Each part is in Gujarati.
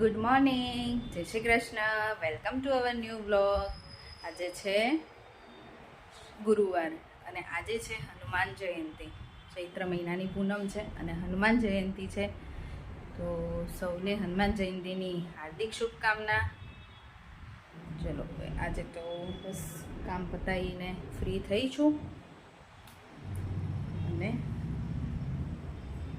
ગુડ મોર્નિંગ, જય Shri Krishna. Welcome to our new vlog. આજે છે ગુરુવાર અને આજે છે હનુમાન જયંતિ. ચૈત્ર મહિનાની પૂનમ છે અને હનુમાન જયંતિ છે, તો સૌને હનુમાન જયંતિની હાર્દિક શુભકામના. ચલો આજે તો બસ કામ પતાવીને ફ્રી થઈ છું અને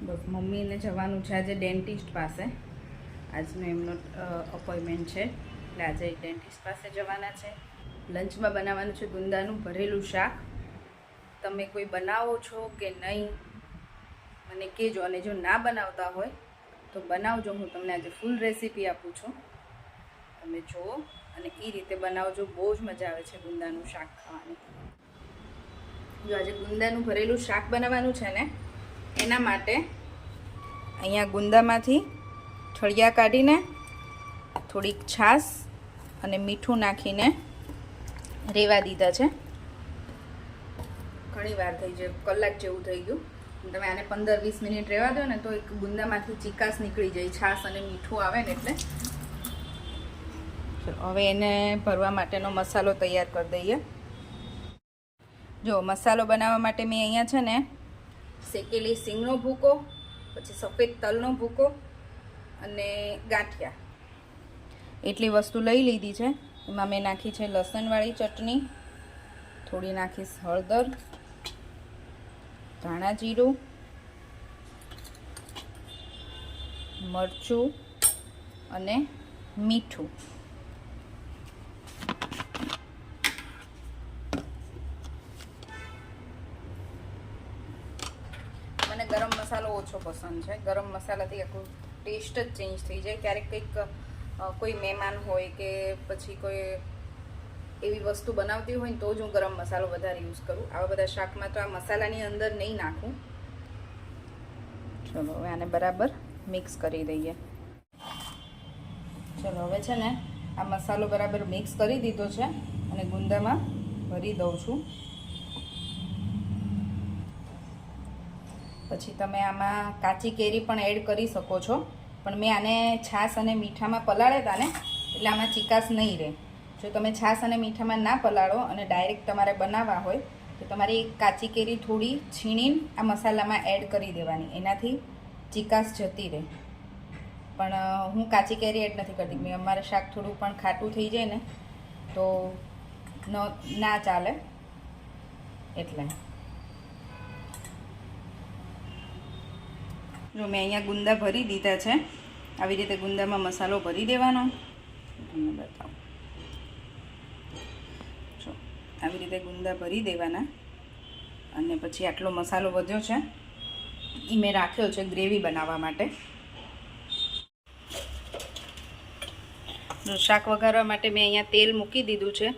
બસ મમ્મીને જવાનું છે આજે ડેન્ટિસ્ટ પાસે. આજનો એમનો અપોઇન્ટમેન્ટ છે એટલે આજે ડેન્ટિસ્ટ પાસે જવાના છે. લંચમાં બનાવવાનું છે ગુંદાનું ભરેલું શાક. તમે કોઈ બનાવો છો કે નહીં મને કહેજો, અને જો ના બનાવતા હોય તો બનાવજો. હું તમને આજે ફૂલ રેસીપી આપું છું, તમે જુઓ અને એ રીતે બનાવજો. બહુ જ મજા આવે છે ગુંદાનું શાક ખાવાની. જો આજે ગુંદાનું ભરેલું શાક બનાવવાનું છે ને, એના માટે અહીંયા ગુંદામાંથી ઠળિયા કાઢીને થોડીક છાશ અને મીઠું નાખીને રેવા દીધા છે. ઘણી વાર થઈ જાય, કલાક જેવું થઈ ગયું. તમે આને 15-20 મિનિટ રહેવા દો ને તો એક ગુંદામાંથી ચીકાશ નીકળી જાય, છાશ અને મીઠું આવે ને એટલે. હવે એને ભરવા માટેનો મસાલો તૈયાર કરી દઈએ. જો મસાલો બનાવવા માટે મેં અહીંયા છે ને શેકેલી સિંગનો ભૂકો, પછી સફેદ તલનો ભૂકો અને ગાંઠિયા એટલી વસ્તુ લઈ લીધી છે. એમાં મેં નાખી છે લસણવાળી ચટણી, થોડી નાખીશ હળદર, ધાણા જીરું, મરચું અને મીઠું. મને ગરમ મસાલો ઓછો પસંદ છે. ગરમ મસાલાથી આખું ટેસ્ટ જ ચેન્જ થઈ જાય. ક્યારેક કંઈક કોઈ મહેમાન હોય કે પછી કોઈ એવી વસ્તુ બનાવતી હોય ને તો જ હું ગરમ મસાલો વધારે યુઝ કરું. આવા બધા શાકમાં તો આ મસાલાની અંદર નહીં નાખું. ચલો હવે આને બરાબર મિક્સ કરી દઈએ. ચલો હવે છે ને આ મસાલો બરાબર મિક્સ કરી દીધો છે અને ગુંદામાં ભરી દઉં છું. પછી તમે આમાં કાચી કેરી પણ એડ કરી શકો છો, પણ મેં આને છાશ અને મીઠામાં પલાળ્યા હતા ને એટલે આમાં ચીકાશ નહીં રહે. જો તમે છાશ અને મીઠામાં ના પલાળો અને ડાયરેક્ટ તમારે બનાવવા હોય તો તમારે એક કાચી કેરી થોડી છીણીને આ મસાલામાં એડ કરી દેવાની, એનાથી ચીકાશ જતી રહે. પણ હું કાચી કેરી એડ નથી કરતી. મેં અમારે શાક થોડું પણ ખાટું થઈ જાય ને તો ના ચાલે એટલે. જો મેં અહીંયા ગુંદા ભરી દીધા છે. આવી રીતે ગુંદામાં મસાલો ભરી દેવાનો. તમને બતાવું, જો આવી રીતે ગુંદા ભરી દેવાના. અને પછી આટલો મસાલો વધ્યો છે એ મેં રાખ્યો છે ગ્રેવી બનાવવા માટે. જો શાક વઘારવા માટે મેં અહીંયા તેલ મૂકી દીધું છે.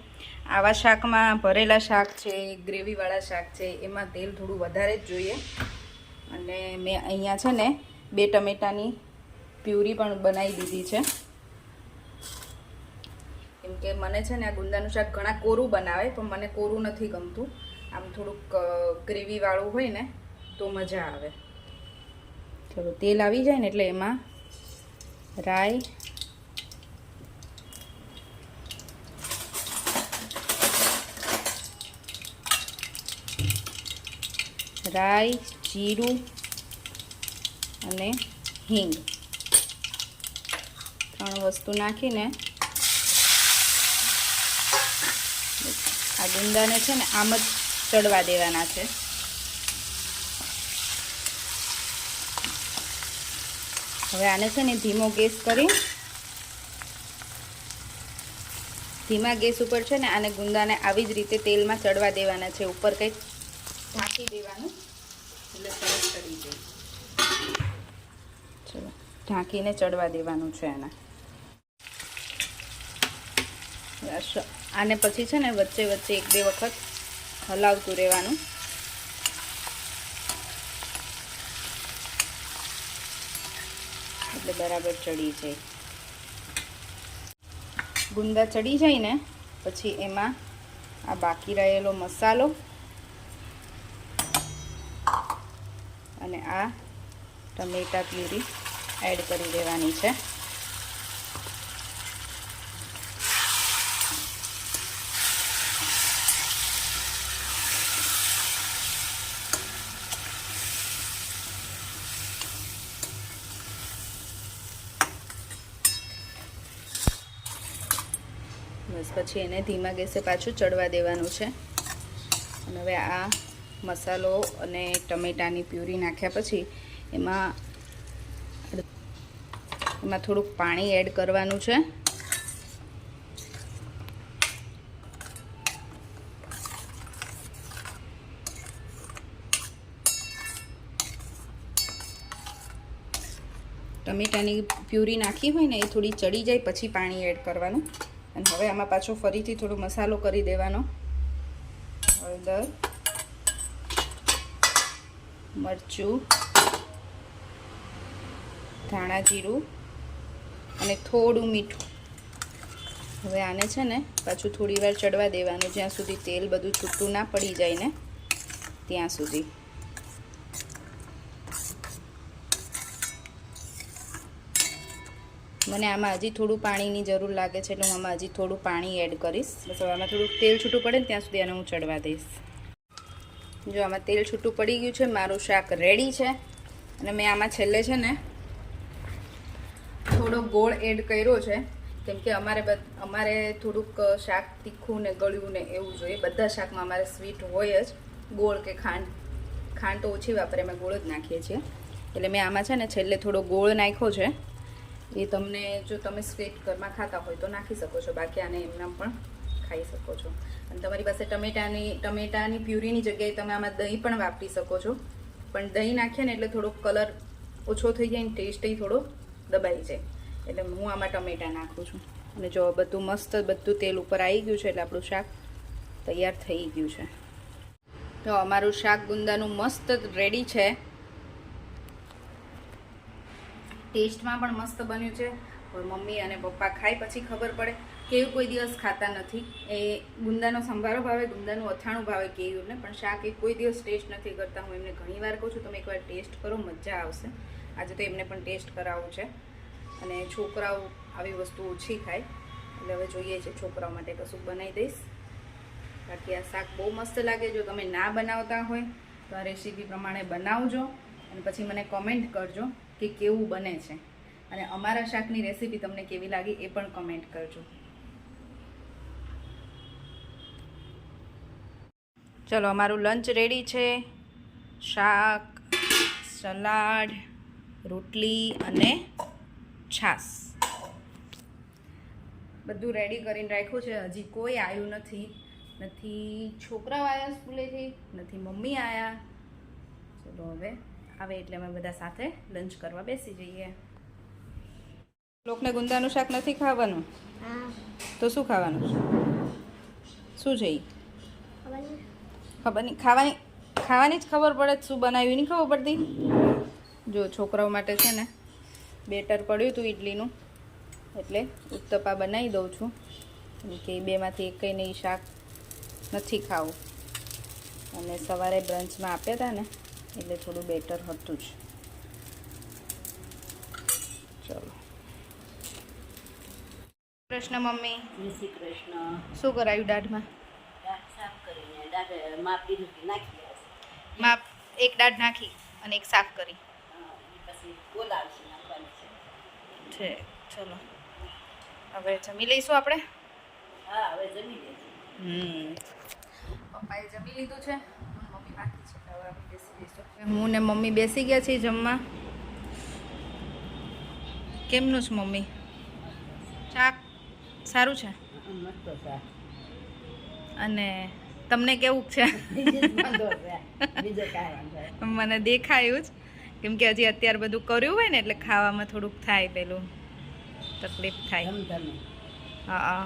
આવા શાકમાં, ભરેલા શાક છે, ગ્રેવીવાળા શાક છે, એમાં તેલ થોડું વધારે જ જોઈએ. અને મેં અહીંયા છે ને 2 ટમેટાની પ્યુરી પણ બનાવી દીધી છે, કેમ કે મને છે ને આ ગુંદાનું શાક ઘણા કોરું બનાવે, પણ મને કોરું નથી ગમતું. આમ થોડુંક ગ્રેવીવાળું હોય ને તો મજા આવે. ચલો તેલ આવી જાય ને એટલે એમાં રાઈ, જીરું અને હિંગ 3 વસ્તુ નાખીને આ ગુંદાને છે ને આમ જ ચડવા દેવાના છે. હવે આને છે ને ધીમો ગેસ કરી, ધીમા ગેસ ઉપર છે ને આને ગુંદાને આવી જ રીતે તેલમાં ચડવા દેવાના છે. ઉપર કંઈક ઢાંકી દેવાનું એટલે સરસ ચડી જાય. ચલો ઢાંકીને ચડવા દેવાનું છે એના. આને પછી છે ને વચ્ચે વચ્ચે 1-2 વખત હલાવતું રહેવાનું. એટલે બરાબર ચડી જાય. ગુંદા ચડી જાય ને પછી એમાં આ બાકી રહેલો મસાલો અને આ ટમેટા પ્યુરી એડ કરી દેવાની છે. બસ પછી એને ધીમા ગેસે પાછું ચડવા દેવાનું છે. અને હવે આ મસાલો અને ટમેટાની પ્યુરી નાખ્યા પછી એમાં થોડુંક પાણી એડ કરવાનું છે. ટમેટાની પ્યુરી નાખી હોય ને એ થોડી ચડી જાય પછી પાણી એડ કરવાનું. અને હવે આમાં પાછો ફરીથી થોડો મસાલો કરી દેવાનો. હળદર, મરચું, ધાણા જીરું અને થોડું મીઠું. હવે આને છે ને પાછું થોડી વાર ચડવા દેવાનું, જ્યાં સુધી તેલ બધું છૂટું ના પડી જાય ને ત્યાં સુધી. મને આમાં હજી થોડું પાણીની જરૂર લાગે છે એટલે હું આમાં હજી થોડું પાણી એડ કરીશ. બસ હવે આમાં થોડું તેલ છૂટું પડે ને ત્યાં સુધી આને હું ચડવા દઈશ. જો આમાં તેલ છૂટું પડી ગયું છે, મારું શાક રેડી છે. અને મેં આમાં છેલ્લે છે ને થોડો ગોળ એડ કર્યો છે, કેમ કે અમારે થોડુંક શાક તીખું ને ગળ્યું ને એવું જોઈએ. બધા શાકમાં અમારે સ્વીટ હોય જ. ગોળ કે ખાંડ તો ઓછી વાપરે, અમે ગોળ જ નાખીએ છીએ. એટલે મેં આમાં છે ને છેલ્લે થોડો ગોળ નાખ્યો છે. એ તમને જો તમે સ્વીટ ઘરમાં ખાતા હોય તો નાખી શકો છો, બાકી આને એમનામ પણ ખાઈ શકો છો. અને તમારી પાસે ટમેટાની પ્યુરીની જગ્યાએ તમે આમાં દહીં પણ વાપરી શકો છો. પણ દહીં નાખીએ ને એટલે થોડો કલર ઓછો થઈ જાય ને ટેસ્ટ થોડો દબાઈ જાય. એટલે હું આમાં ટમેટા નાખું છું. અને જો બધું મસ્ત બધું તેલ ઉપર આવી ગયું છે એટલે આપણું શાક તૈયાર થઈ ગયું છે. તો અમારું શાક ગુંદાનું મસ્ત રેડી છે. ટેસ્ટમાં પણ મસ્ત બન્યું છે. હવે મમ્મી અને પપ્પા ખાઈ પછી ખબર પડે. કેવું કોઈ દિવસ ખાતા નથી. એ ગુંદાનો સંભારો ભાવે, ગુંદાનું અથાણું ભાવે કેયુંને, પણ શાક એ કોઈ દિવસ ટેસ્ટ નથી કરતા. હું એમને ઘણીવાર કહું છું તમે એકવાર ટેસ્ટ કરો, મજા આવશે. આજે તો એમને પણ ટેસ્ટ કરાવવું છે. અને છોકરાઓ આવી વસ્તુ ઓછી ખાય એટલે હવે જોઈએ છે છોકરાઓ માટે કશું બનાવી દઈશ. બાકી આ શાક બહુ મસ્ત લાગે. જો તમે ના બનાવતા હોય તો આ રેસીપી પ્રમાણે બનાવજો અને પછી મને કોમેન્ટ કરજો કે કેવું બને છે. અને અમારા શાકની રેસીપી તમને કેવી લાગી એ પણ કમેન્ટ કરજો. ચલો અમારું લંચ રેડી છે. શાક, સલાડ, રોટલી અને છાશ બધું રેડી કરીને રાખ્યું છે. હજી કોઈ આવ્યું નથી. નથી છોકરાઓ આવ્યા સ્કૂલેથી, નથી મમ્મી આવ્યા. ચલો હવે આવે એટલે અમે બધા સાથે લંચ કરવા બેસી જઈએ. લોકોને ગુંદાનું શાક નથી ખાવાનું તો શું ખાવાનું? શું છે? ખબર નહીં. ખાવાની જ ખબર પડે. શું બનાવ્યું નહીં ખબર પડતી. જો છોકરાઓ માટે છે ને બેટર પડ્યું હતું ઇડલીનું, એટલે ઉત્તપા બનાવી દઉં છું. કે બેમાંથી એકઈ નહીં, શાક નથી ખાવું. અને સવારે બ્રંચમાં આપ્યા હતા ને એટલે થોડું બેટર હતું જ. ચલો. કૃષ્ણ મમ્મી. જય શ્રી કૃષ્ણ. શું કરાયું દાઢમાં? દાઢ સાફ કરીને દાઢ માપ દીધું નાખી માપ એક દાઢ નાખી અને એક સાફ કરી પછી બોલાવશે નાખવાની છે. ચલો હવે જમી લઈશું આપણે. હા હવે જમી લઈશું. પપ્પાએ જમી લીધું છે, મમ્મી બાકી છે. હવે આપણે બેસી જઈશું. હું ને મમ્મી બેસી ગયા છીએ જમવા. કેમનું છે મમ્મી શાક? સારું છે. મસ્ત શાક. અને તમને કેવું છે? મને દેખાયું જ, કેમ કે હજી અત્યારે બધું કર્યું હોય ને એટલે ખાવામાં થોડુંક થાય, પેલું તકલીફ થાય. હા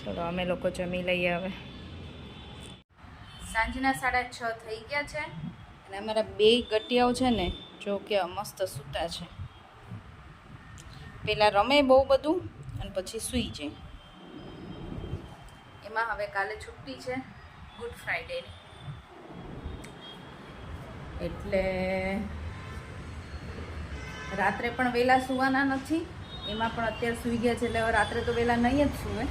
ચલો અમે લોકો જમી લઈએ હવે. સાંજના 6:30 થઈ ગયા છે અને અમારા બે ગટિયાઓ છે ને જો કે મસ્ત સૂતા છે. પહેલાં રમે બહુ બધું અને પછી સૂઈ જાય. એમાં હવે કાલે છુટ્ટી છે, ગુડ ફ્રાઈડેની, એટલે રાત્રે પણ વહેલા સૂવાના નથી. એમાં પણ અત્યારે સૂઈ ગયા છે એટલે હવે રાત્રે તો વહેલા નહીં જ સૂવે.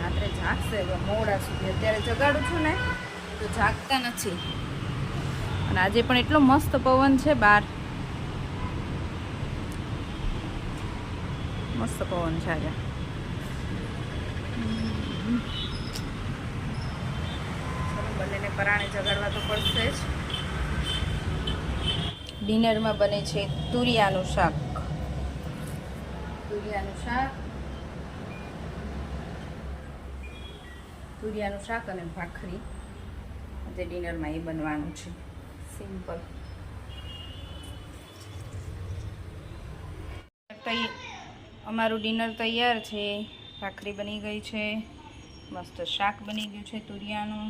રાત્રે જાગશે હવે મોડા સુધી. અત્યારે જગાડું છું ને તો જાગતા નથી. અને આજે પણ એટલો મસ્ત પવન છે બહાર, મસ્ત પવન છે આજે. ચાલો બંનેને પરાણે જગાડવા તો પડશે જ. ડિનરમાં બને છે તુરિયાનું શાક. તુરિયાનું શાક અને ભાખરી. આજે ડિનરમાં એ બનવાનું છે. સિમ્પલ. અમારું ડિનર તૈયાર છે. ભાખરી બની ગઈ છે, મસ્ત શાક બની ગયું છે તુરિયાનું.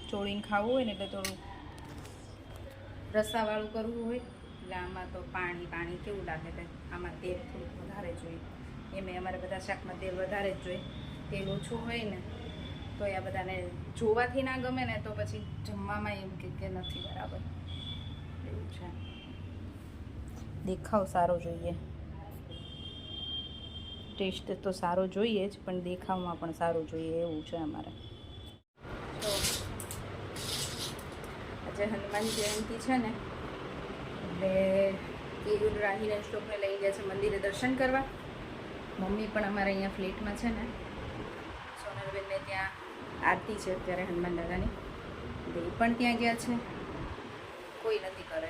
ચોળીને ખાવું હોય ને એટલે થોડું રસાવાળું કરવું હોય એટલે આમાં તો પાણી કેવું લાગે છે. આમાં તેલ થોડુંક વધારે જોઈએ. એમ અમારે બધા શાકમાં તેલ વધારે જ જોઈએ. તેલ ઓછું હોય ને તો આ બધાને જોવાથી ના ગમે ને તો પછી જમવામાં એમ કે નથી બરાબર એવું છે. દેખાવ સારો જોઈએ, ટેસ્ટ તો સારો જોઈએ જ પણ દેખાવમાં પણ સારું જોઈએ એવું છે અમારે. તો આજે હનુમાન જયંતિ છે ને એટલે કેયુર રાહીને શ્લોકને લઈ ગયા છે મંદિરે દર્શન કરવા. મમ્મી પણ અમારે અહીંયા ફ્લેટમાં છે ને સોનલબેનને ત્યાં આરતી છે અત્યારે હનુમાન દાદાની, એટલે એ પણ ત્યાં ગયા છે. કોઈ નથી કરે,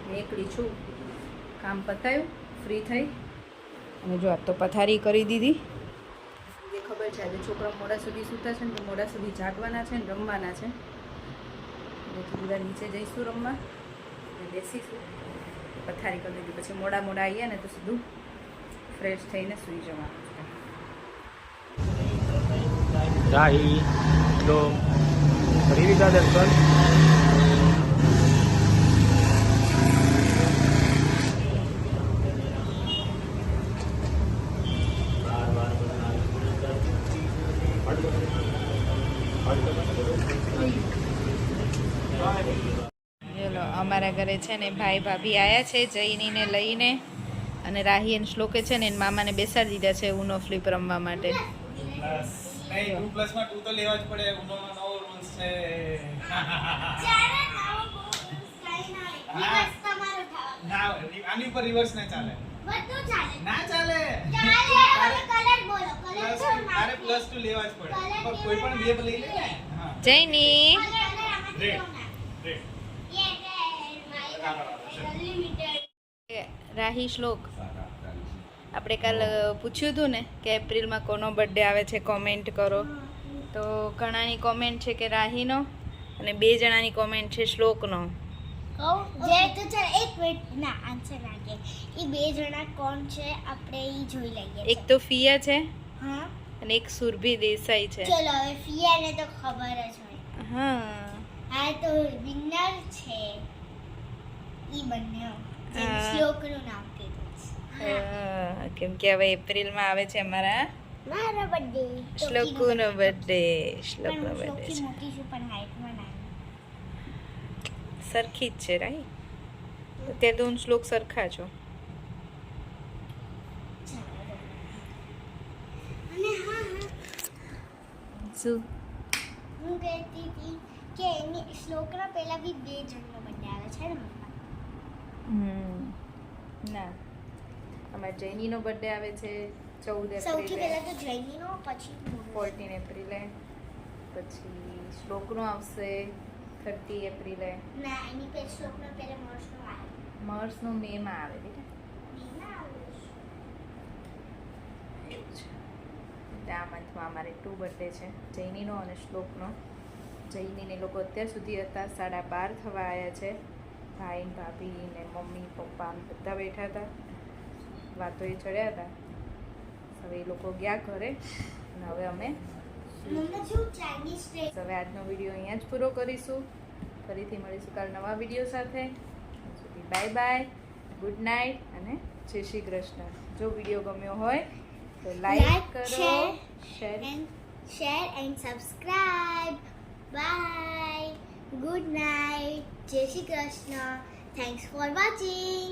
મેં એકલી છું. કામ પતાયું, ફ્રી થઈ અને જો આજ તો પથારી કરી દીધી. એ ખબર છે આજે છોકરા મોડા સુધી સૂતા છે ને તો મોડા સુધી જાગવાના છે ને રમવાના છે. એટલે બધા નીચે જઈશું રમવા, બેસીશું. પથારી કરી દીધી પછી મોડા આવીએ ને તો સીધું ફ્રેશ થઈને સૂઈ જવાનું છે. રાહી તો કરી દીધા દર્શન. ચલો અમારા ઘરે છે ને ભાઈ ભાભી આવ્યા છે જઈનીને લઈને, અને રાહી અને શ્લોકે છે ને એના મામાને બેસાડી દીધા છે ઉનો ફ્લિપ રમવા માટે. નહીં 2 + 2 તો લેવા જ પડે. ઉનોનો નવો રૂલ્સ છે. ના આની ઉપર રિવર્સ ના ચાલે. બધું ચાલે. ના ચાલે. કલર બોલો. તારે +2 લેવા જ પડે. પણ કોઈ પણ બે લઈ લે ને. હા જઈની રાહી શ્લોક, આપણે કાલ પૂછ્યું હતું ને કે એપ્રિલમાં કોનો બર્થડે આવે છે કોમેન્ટ કરો. તો ઘણાની કોમેન્ટ છે કે રાહીનો અને 2 જણાની કોમેન્ટ છે શ્લોકનો. જે તો ચાલ એક મિનિટ ના આન્સર લાગે. એ 2 જણા કોણ છે આપણે ઈ જોઈ લઈએ. એક તો ફિયા છે હા અને એક સુરભી દેસાઈ છે. ચલો હવે ફિયાને તો ખબર જ હોય. હા આ તો વિનર છે ઈ બંને. શ્લોકનું નામ કીધું છે. કેમ કે હવે એપ્રિલમાં આવે છે અમારા મારો બર્થડે. શ્લોકનો બર્થડે. શ્લોકનો બર્થડે શ્લોકી છે. મોટી છું પણ હાઈટમાં નાની. સરખી જ છે રાઈ. અત્યારે તો શ્લોક સરખા છો. અને હા શું હું કહેતી હતી કે એની શ્લોકના પહેલા બી 2 જણનો બર્થડે આવે છે ને મમ્મા. ના અમારે જૈનીનો બર્થડે આવે છે 14 સૌથી એપ્રિલે, પહેલા તો જૈનીનો પછી 14 એપ્રિલે, પછી શ્લોકનો આવશે 30 એપ્રિલે. ના એની પહેલા શ્લોકનો પહેલા મર્સનો આવે. મર્સનો મેમાં આવે બેટા. મેના આવે એવું છે. એટલે આ મંથમાં અમારે 2 બર્થડે છે, જૈનીનો અને શ્લોકનો. જૈનીને લોકો અત્યાર સુધી હતા 12:30 થવા આવ્યા છે. ભાઈ ભાભી ને મમ્મી પપ્પા બધા બેઠા હતા, વાતો એ ચડ્યા હતા. હવે એ લોકો ગયા ઘરે અને હવે અમે મમ્મા જો ચાઇનીઝ ટ્રેન. હવે આજનો વિડીયો અહીંયા જ પૂરો કરીશું. ફરીથી મળીશું કાલ નવા વિડીયો સાથે. બાય બાય, ગુડ નાઇટ અને જય શ્રી કૃષ્ણ. જો વિડીયો ગમ્યો હોય તો લાઈક કરો, share and subscribe. Bye, good night, જય Shri Krishna. Thanks for watching.